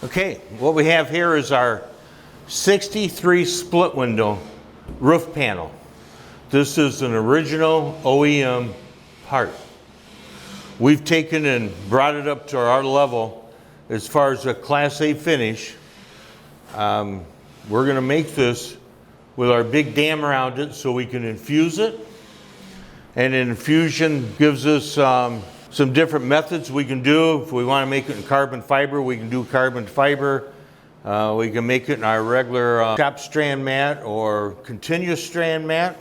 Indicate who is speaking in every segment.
Speaker 1: Okay, what we have here is our 63 split window roof panel. This is an original OEM part. We've taken and brought it up to our level as far as a Class A finish. We're going to make this with our big dam around it so we can infuse it. And Infusion gives us some different methods we can do. If we want to make it in carbon fiber, we can do carbon fiber. We can make it in our regular chopped strand mat or continuous strand mat.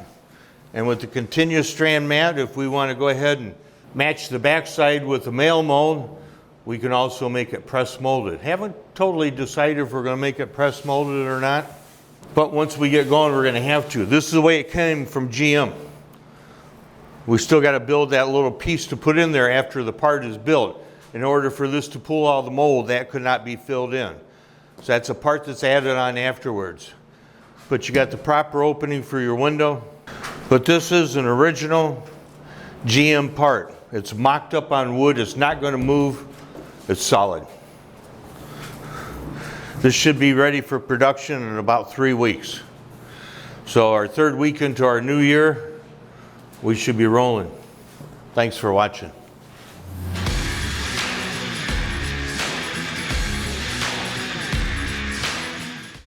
Speaker 1: And with the continuous strand mat, if we want to go ahead and match the backside with a male mold, we can also make it press molded. Haven't totally decided if we're going to make it press molded or not, but once we get going, we're going to have to. This is the way it came from GM. We still got to build that little piece to put in there after the part is built. In order for this to pull all the mold, that could not be filled in. So that's a part that's added on afterwards. But you got the proper opening for your window. But this is an original GM part. It's mocked up on wood. It's not going to move. It's solid. This should be ready for production in about 3 weeks. So our third week into our new year, we should be rolling. Thanks for watching.